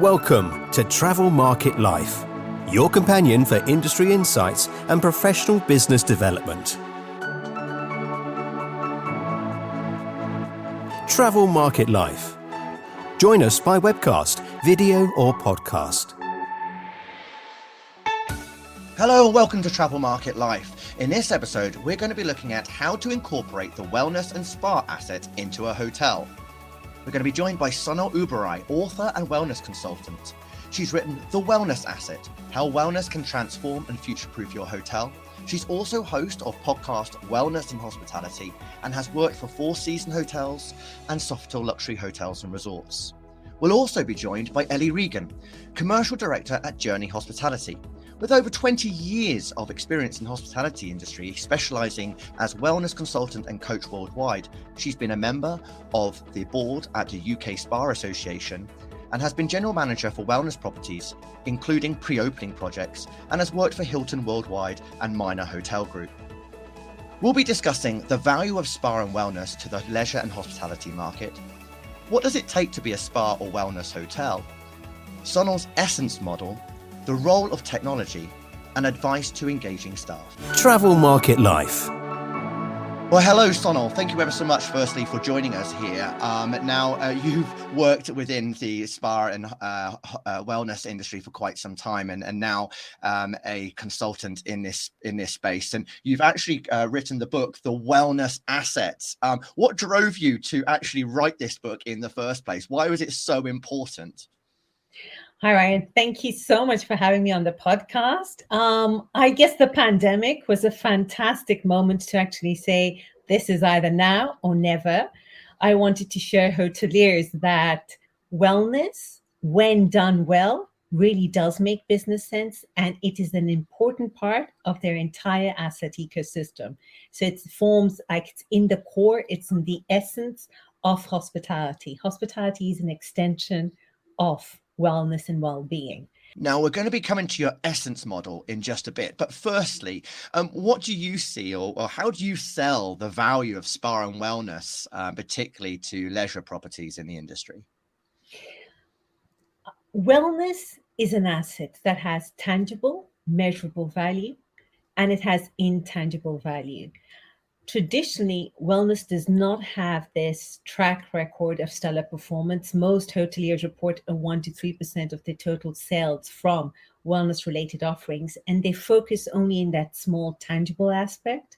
Welcome to Travel Market Life, your companion for industry insights and professional business development. Travel Market Life. Join us by webcast, video or podcast. Hello and welcome to Travel Market Life. In this episode, we're going to be looking at how to incorporate the wellness and spa asset into a hotel. We're going to be joined by Sonal Uberoi, author and wellness consultant. She's written The Wellness Asset, How Wellness Can Transform and Future-Proof Your Hotel. She's also host of podcast Wellness and Hospitality and has worked for Four Seasons Hotels and Sofitel Luxury Hotels and Resorts. We'll also be joined by Elli Regan, Commercial Director at Journey Hospitality. With over 20 years of experience in the hospitality industry, specialising as wellness consultant and coach worldwide, she's been a member of the board at the UK Spa Association and has been general manager for wellness properties, including pre-opening projects, and has worked for Hilton Worldwide and Minor Hotel Group. We'll be discussing the value of spa and wellness to the leisure and hospitality market. What does it take to be a spa or wellness hotel? Sonal's essence model, the role of technology, and advice to engaging staff. Travel Market Life. Well, hello, Sonal. Thank you ever so much, firstly, for joining us here. You've worked within the spa and wellness industry for quite some time, and now a consultant in this space. And you've actually written the book, The Wellness Assets. What drove you to actually write this book in the first place? Why was it so important? Hi, Ryan. Thank you so much for having me on the podcast. I guess the pandemic was a fantastic moment to actually say this is either now or never. I wanted to show hoteliers that wellness, when done well, really does make business sense, and it is an important part of their entire asset ecosystem. So it forms like it's in the core, it's in the essence of hospitality. Hospitality is an extension of wellness and well-being. Now, we're going to be coming to your essence model in just a bit. But firstly, what do you see or how do you sell the value of spa and wellness, particularly to leisure properties in the industry? Wellness is an asset that has tangible, measurable value, and it has intangible value. Traditionally, wellness does not have this track record of stellar performance. Most hoteliers report a 1 to 3% of their total sales from wellness-related offerings, and they focus only in that small tangible aspect.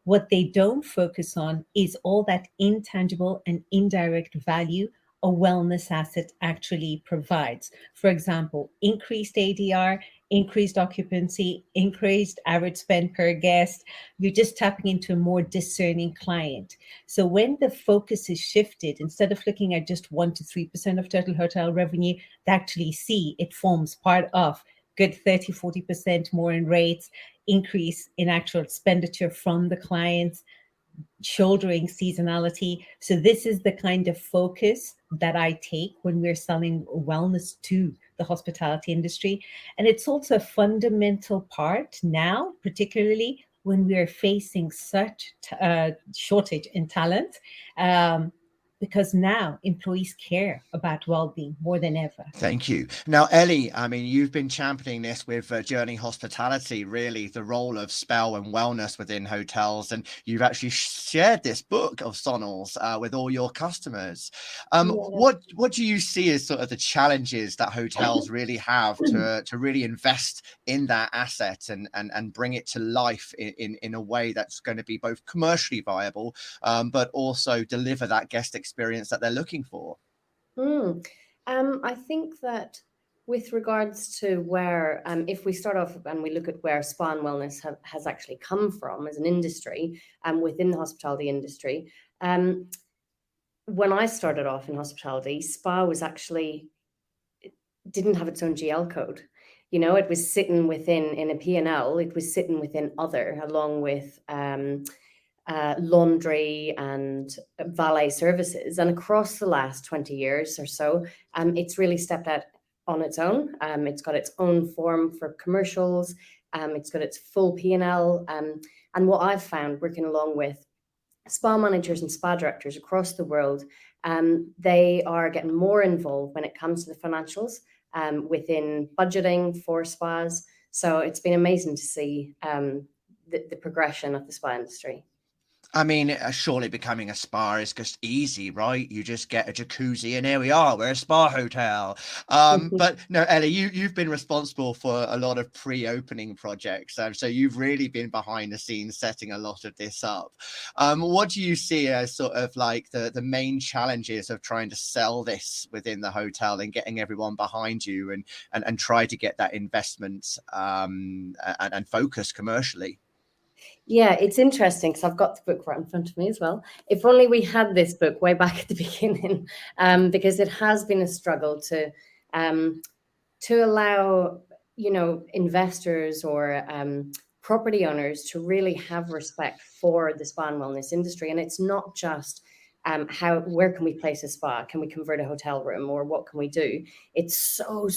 What they don't focus on is all that intangible and indirect value a wellness asset actually provides. For example, increased ADR, increased occupancy, increased average spend per guest. You're just tapping into a more discerning client. So when the focus is shifted, instead of looking at just 1 to 3% of total hotel revenue, they actually see it forms part of good 30, 40% more in rates, increase in actual expenditure from the clients, shouldering seasonality. So this is the kind of focus that I take when we're selling wellness to the hospitality industry. And it's also a fundamental part now, particularly when we're facing such shortage in talent, because now employees care about well-being more than ever. Thank you. Now, Elli, I mean, you've been championing this with Journey Hospitality, really the role of spell and wellness within hotels. And you've actually shared this book of Sonal's with all your customers. What do you see as sort of the challenges that hotels really have to really invest in that asset and bring it to life in a way that's going to be both commercially viable, but also deliver that guest experience that they're looking for? I think that with regards to where, if we start off and we look at where spa and wellness has actually come from as an industry within the hospitality industry, when I started off in hospitality, spa was actually, it didn't have its own GL code. You know, it was sitting within in a P&L, it was sitting within other, along with laundry and valet services. And across the last 20 years or so, it's really stepped out on its own. It's got its own form for commercials. It's got its full P&L. And what I've found working along with spa managers and spa directors across the world, they are getting more involved when it comes to the financials within budgeting for spas. So it's been amazing to see the progression of the spa industry. I mean, surely becoming a spa is just easy, right? You just get a jacuzzi and here we are, we're a spa hotel. But no, Elli, you've been responsible for a lot of pre-opening projects. So you've really been behind the scenes setting a lot of this up. What do you see as sort of like the main challenges of trying to sell this within the hotel and getting everyone behind you and try to get that investment and focus commercially? Yeah, it's interesting because I've got the book right in front of me as well. If only we had this book way back at the beginning, because it has been a struggle to allow, investors or property owners to really have respect for the spa and wellness industry. And it's not just where can we place a spa? Can we convert a hotel room, or what can we do? It's so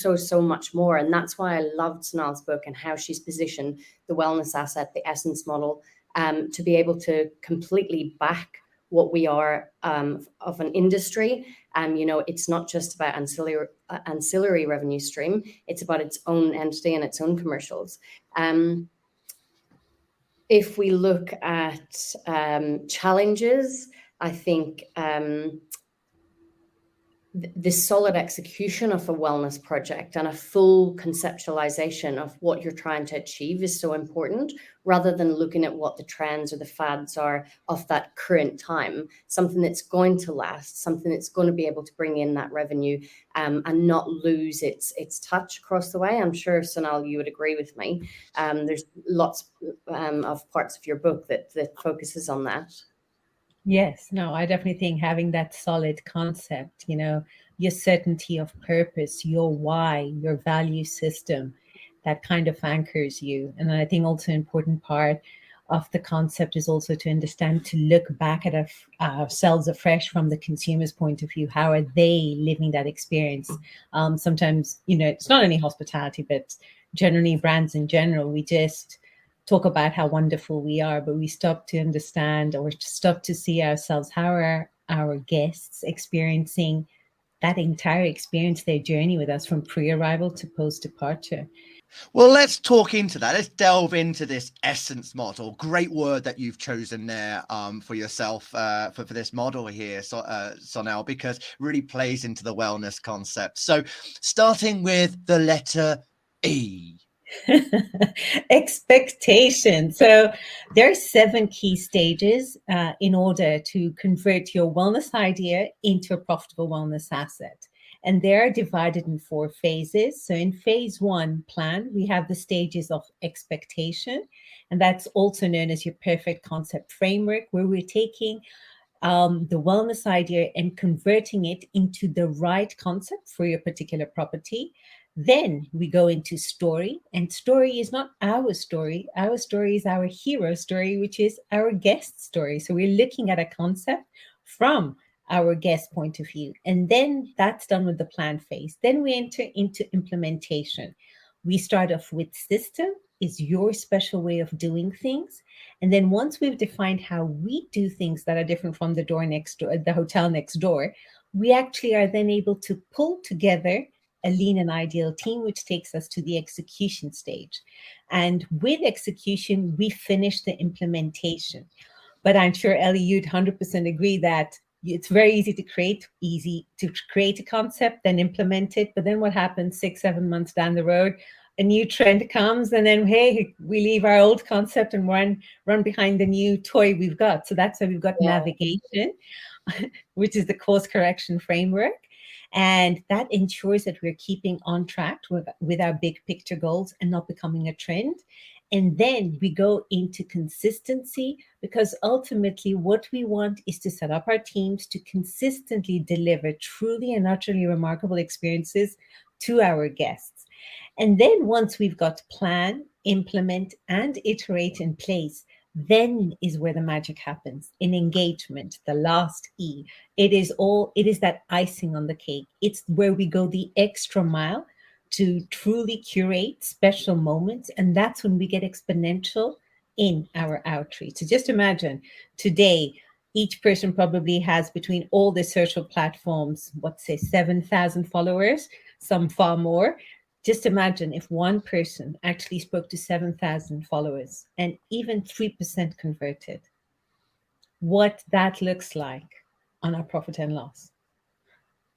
much more. And that's why I loved Sonal's book and how she's positioned the wellness asset, the essence model, to be able to completely back what we are of an industry. It's not just about ancillary revenue stream. It's about its own entity and its own commercials. If we look at challenges, I think the solid execution of a wellness project and a full conceptualization of what you're trying to achieve is so important, rather than looking at what the trends or the fads are of that current time. Something that's going to last, something that's going to be able to bring in that revenue and not lose its touch across the way. I'm sure, Sonal, you would agree with me. There's lots of parts of your book that focuses on that. Yes, no, I definitely think having that solid concept, your certainty of purpose, your why, your value system, that kind of anchors you. And I think also an important part of the concept is also to understand, to look back at ourselves afresh from the consumer's point of view. How are they living that experience? Sometimes, it's not only hospitality, but generally brands in general, we just talk about how wonderful we are, but we stop to understand or stop to see ourselves. How are our guests experiencing that entire experience, their journey with us from pre-arrival to post-departure? Well, let's talk into that. Let's delve into this essence model. Great word that you've chosen there for yourself for this model here, Sonal, because it really plays into the wellness concept. So starting with the letter E. Expectation. So there are 7 key stages in order to convert your wellness idea into a profitable wellness asset. And they are divided in 4 phases. So in phase 1 plan, we have the stages of expectation. And that's also known as your perfect concept framework, where we're taking the wellness idea and converting it into the right concept for your particular property. Then we go into story, and story is not our story. Our story is our hero story, which is our guest story. So we're looking at a concept from our guest point of view. And then that's done with the plan phase. Then we enter into implementation. We start off with system is your special way of doing things. And then once we've defined how we do things that are different from the door next door, the hotel next door, we actually are then able to pull together a lean and ideal team, which takes us to the execution stage. And with execution, we finish the implementation. But I'm sure, Elli, you'd 100% agree that it's very easy to create a concept, then implement it. But then what happens 6-7 months down the road? A new trend comes, and then, hey, we leave our old concept and run behind the new toy we've got. So that's why we've got navigation, which is the course correction framework. And that ensures that we're keeping on track with our big picture goals and not becoming a trend. And then we go into consistency, because ultimately what we want is to set up our teams to consistently deliver truly and utterly remarkable experiences to our guests. And then once we've got plan, implement, and iterate in place, then is where the magic happens in engagement, the last E. It is that icing on the cake. It's where we go the extra mile to truly curate special moments. And that's when we get exponential in our outreach. So just imagine today, each person probably has between all the social platforms, what say 7,000 followers, some far more. Just imagine if one person actually spoke to 7,000 followers and even 3% converted, what that looks like on our profit and loss.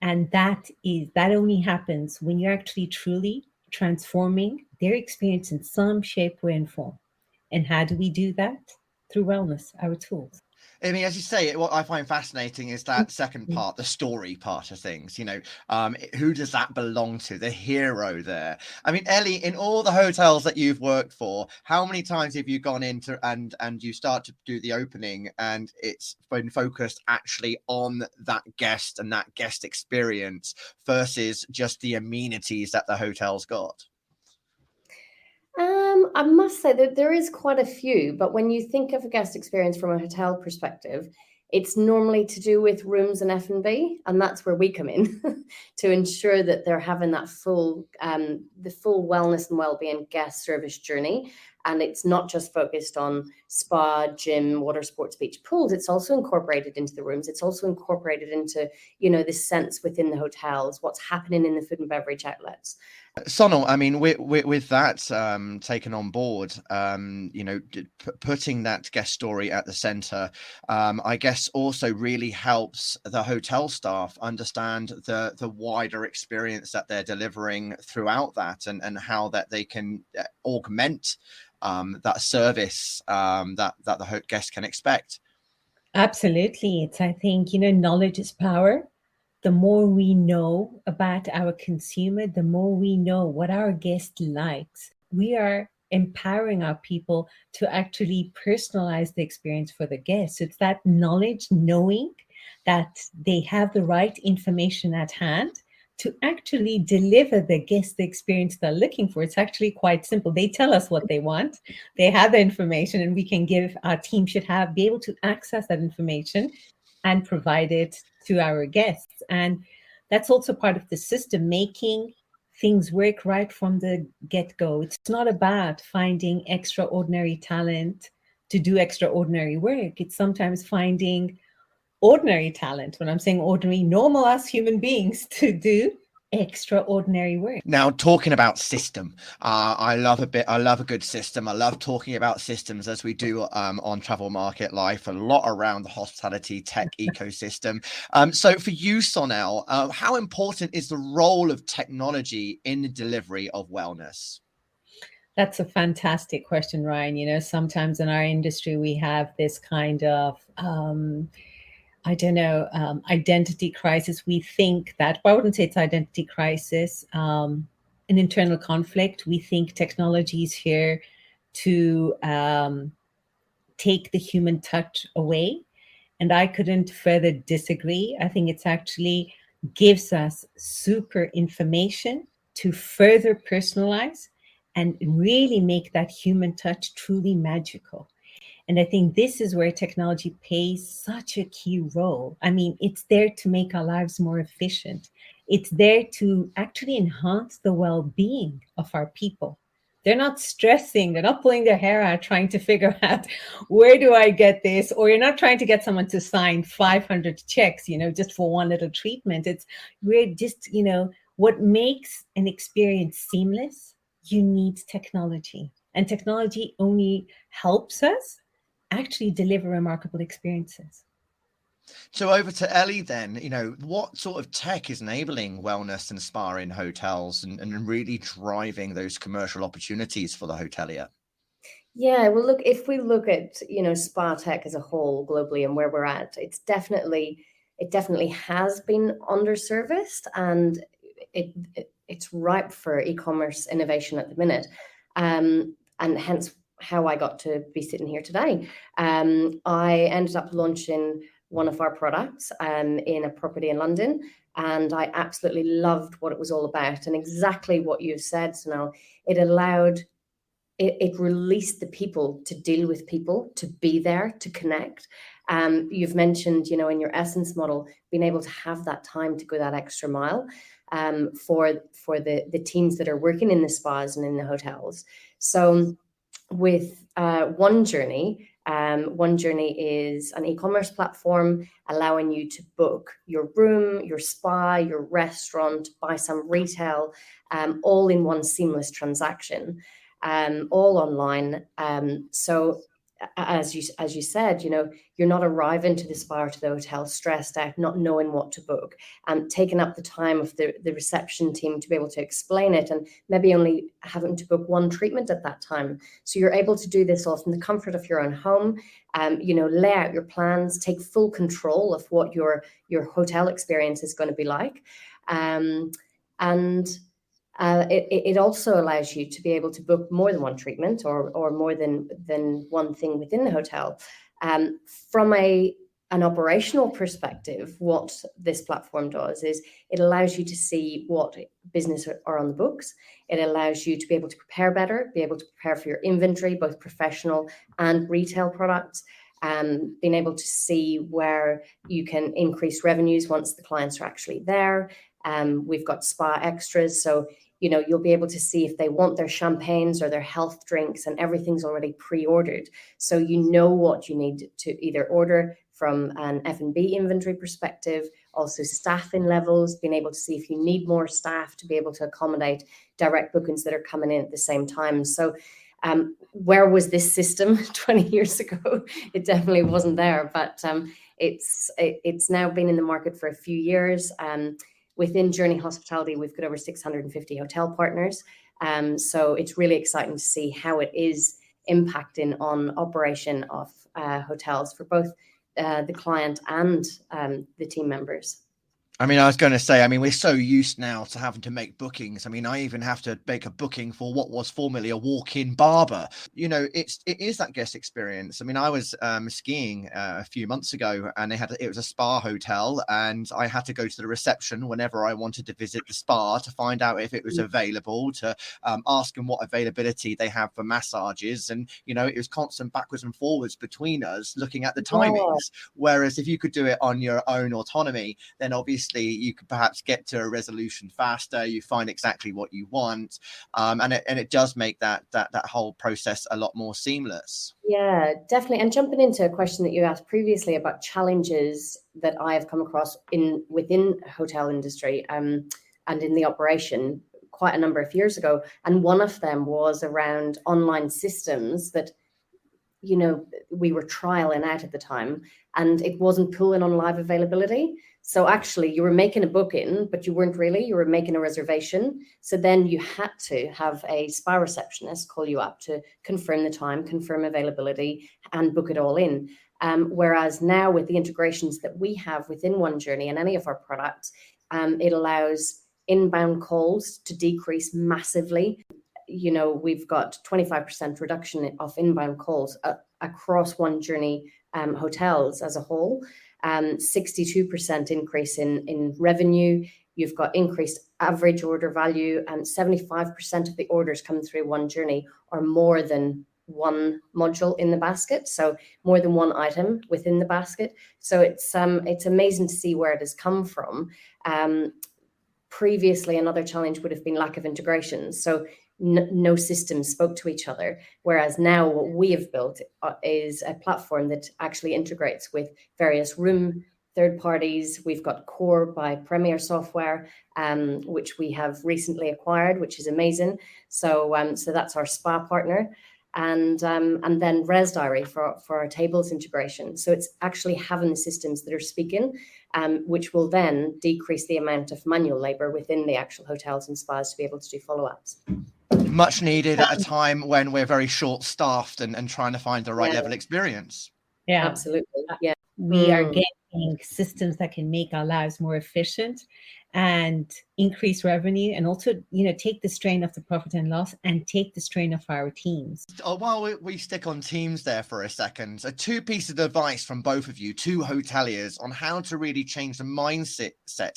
And that only happens when you're actually truly transforming their experience in some shape, way, and form. And how do we do that? Through wellness, our tools. I mean, as you say, what I find fascinating is that second part, the story part of things. Who does that belong to? The hero there. I mean, Elli, in all the hotels that you've worked for, how many times have you gone into and you start to do the opening and it's been focused actually on that guest and that guest experience versus just the amenities that the hotel's got? I must say that there is quite a few, but when you think of a guest experience from a hotel perspective, it's normally to do with rooms and F&B, and that's where we come in to ensure that they're having that the full wellness and well-being guest service journey. And it's not just focused on spa, gym, water sports, beach, pools. It's also incorporated into the rooms. It's also incorporated into, the sense within the hotels, what's happening in the food and beverage outlets. Sonal, I mean, with that taken on board, putting that guest story at the center, I guess also really helps the hotel staff understand the wider experience that they're delivering throughout that, and how that they can augment that service that the guest can expect. Absolutely. I think, knowledge is power. The more we know about our consumer, the more we know what our guest likes. We are empowering our people to actually personalize the experience for the guests. It's that knowledge, knowing that they have the right information at hand to actually deliver the guest the experience they're looking for. It's actually quite simple. They tell us what they want. They have the information, and our team should be able to access that information and provide it to our guests. And that's also part of the system, making things work right from the get-go. It's not about finding extraordinary talent to do extraordinary work. It's sometimes finding ordinary talent, when I'm saying ordinary, normal as human beings, to do extraordinary work. Now, talking about system, I love a good system. I love talking about systems, as we do on Travel Market Life, a lot around the hospitality tech ecosystem. So for you, Sonal, how important is the role of technology in the delivery of wellness? That's a fantastic question, Ryan. Sometimes in our industry, we have this kind of identity crisis. We think that, well, I wouldn't say it's identity crisis, an internal conflict. We think technology is here to take the human touch away. And I couldn't further disagree. I think it's actually gives us super information to further personalize and really make that human touch truly magical. And I think this is where technology plays such a key role. I mean, it's there to make our lives more efficient. It's there to actually enhance the well-being of our people. They're not stressing, they're not pulling their hair out trying to figure out, where do I get this? Or you're not trying to get someone to sign 500 checks, just for one little treatment. We're just, what makes an experience seamless, you need technology. And technology only helps us actually deliver remarkable experiences. So over to Elli then, what sort of tech is enabling wellness and spa in hotels and really driving those commercial opportunities for the hotelier? Yeah, well, look, if we look at, spa tech as a whole globally and where we're at, it definitely has been underserviced, and it's ripe for e-commerce innovation at the minute. And hence how I got to be sitting here today. I ended up launching one of our products in a property in London, and I absolutely loved what it was all about. And exactly what you've said, Sonal, it released the people to deal with people, to be there, to connect. You've mentioned, in your essence model, being able to have that time to go that extra mile for the teams that are working in the spas and in the hotels. So with One Journey, One Journey is an e-commerce platform allowing you to book your room, your spa, your restaurant, buy some retail, all in one seamless transaction, all online. So as you said, you're not arriving to the spa or to the hotel stressed out, not knowing what to book, and taking up the time of the reception team to be able to explain it, and maybe only having to book one treatment at that time. So you're able to do this all from the comfort of your own home, lay out your plans, take full control of what your hotel experience is going to be like. It also allows you to be able to book more than one treatment or more than one thing within the hotel. From an operational perspective, what this platform does is it allows you to see what business are on the books. It allows you to be able to prepare better, be able to prepare for your inventory, both professional and retail products. Being able to see where you can increase revenues once the clients are actually there. We've got spa extras, so you'll be able to see if they want their champagnes or their health drinks, and everything's already pre-ordered. So what you need to either order from an F&B inventory perspective, also staffing levels, being able to see if you need more staff to be able to accommodate direct bookings that are coming in at the same time. So where was this system 20 years ago? It definitely wasn't there, but it's now been in the market for a few years. Within Journey Hospitality, we've got over 650 hotel partners. So it's really exciting to see how it is impacting on operation of hotels for both the client and the team members. I mean, I was going to say, we're so used now to having to make bookings. I even have to make a booking for what was formerly a walk-in barber. It is that guest experience. I was skiing a few months ago, and it was a spa hotel, and I had to go to the reception whenever I wanted to visit the spa to find out if it was available, to ask them what availability they have for massages. And, it was constant backwards and forwards between us looking at the timings. Whereas if you could do it on your own autonomy, then obviously you could perhaps get to a resolution faster. You find exactly what you want, and it does make that whole process a lot more seamless. Yeah, definitely. And jumping into a question that you asked previously about challenges that I have come across within hotel industry and in the operation quite a number of years ago, and one of them was around online systems that we were trialing out at the time, and it wasn't pulling on live availability. So actually you were making a booking, but you were making a reservation. So then you had to have a spa receptionist call you up to confirm the time, confirm availability, and book it all in. Whereas now with the integrations that we have within One Journey and any of our products, it allows inbound calls to decrease massively. We've got 25% reduction of inbound calls across One Journey hotels as a whole, 62% increase in revenue. You've got increased average order value, and 75% of the orders coming through One Journey are more than one module in the basket, so more than one item within the basket. So it's amazing to see where it has come from. Previously, another challenge would have been lack of integration. So no systems spoke to each other, whereas now what we have built is a platform that actually integrates with various room third parties. We've got Core by Premier Software, which we have recently acquired, which is amazing. So that's our spa partner, and then Res Diary for our tables integration. So it's actually having the systems that are speaking, which will then decrease the amount of manual labor within the actual hotels and spas to be able to do follow-ups. Much needed at a time when we're very short-staffed and trying to find the right level experience. Yeah, absolutely. Yeah, we are getting systems that can make our lives more efficient and increase revenue, and also, take the strain off the profit and loss and take the strain off our teams. While we stick on teams there for a second, two pieces of advice from both of you, two hoteliers, on how to really change the mindset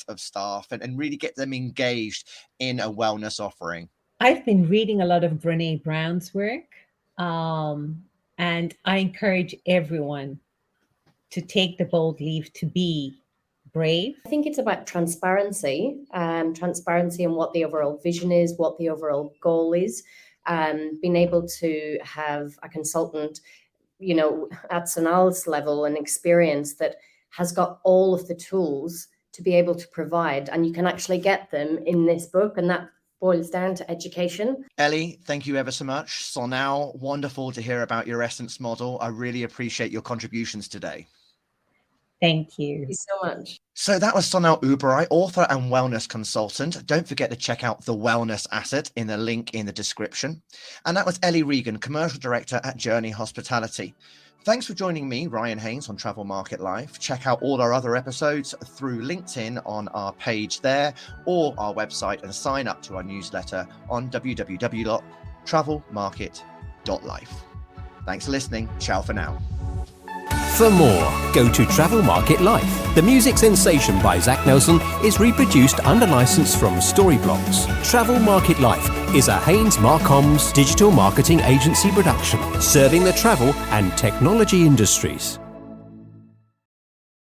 of staff and really get them engaged in a wellness offering. I've been reading a lot of Brené Brown's work, and I encourage everyone to take the bold leap, to be brave. I think it's about transparency and what the overall vision is, what the overall goal is. Being able to have a consultant at Sonal's level and experience that has got all of the tools to be able to provide, and you can actually get them in this book, and that boils down to education. Elli, thank you ever so much. Sonal, wonderful to hear about your Essence model. I really appreciate your contributions today. Thank you. Thank you so much. So that was Sonal Uberoi, author and wellness consultant. Don't forget to check out the wellness asset in the link in the description. And that was Elli Regan, commercial director at Journey Hospitality. Thanks for joining me, Ryan Haynes, on Travel Market Live. Check out all our other episodes through LinkedIn on our page there, or our website, and sign up to our newsletter on www.travelmarket.life. Thanks for listening. Ciao for now. For more, go to Travel Market Life. The music Sensation by Zach Nelson is reproduced under license from Storyblocks. Travel Market Life is a Haynes Marcoms digital marketing agency production, serving the travel and technology industries.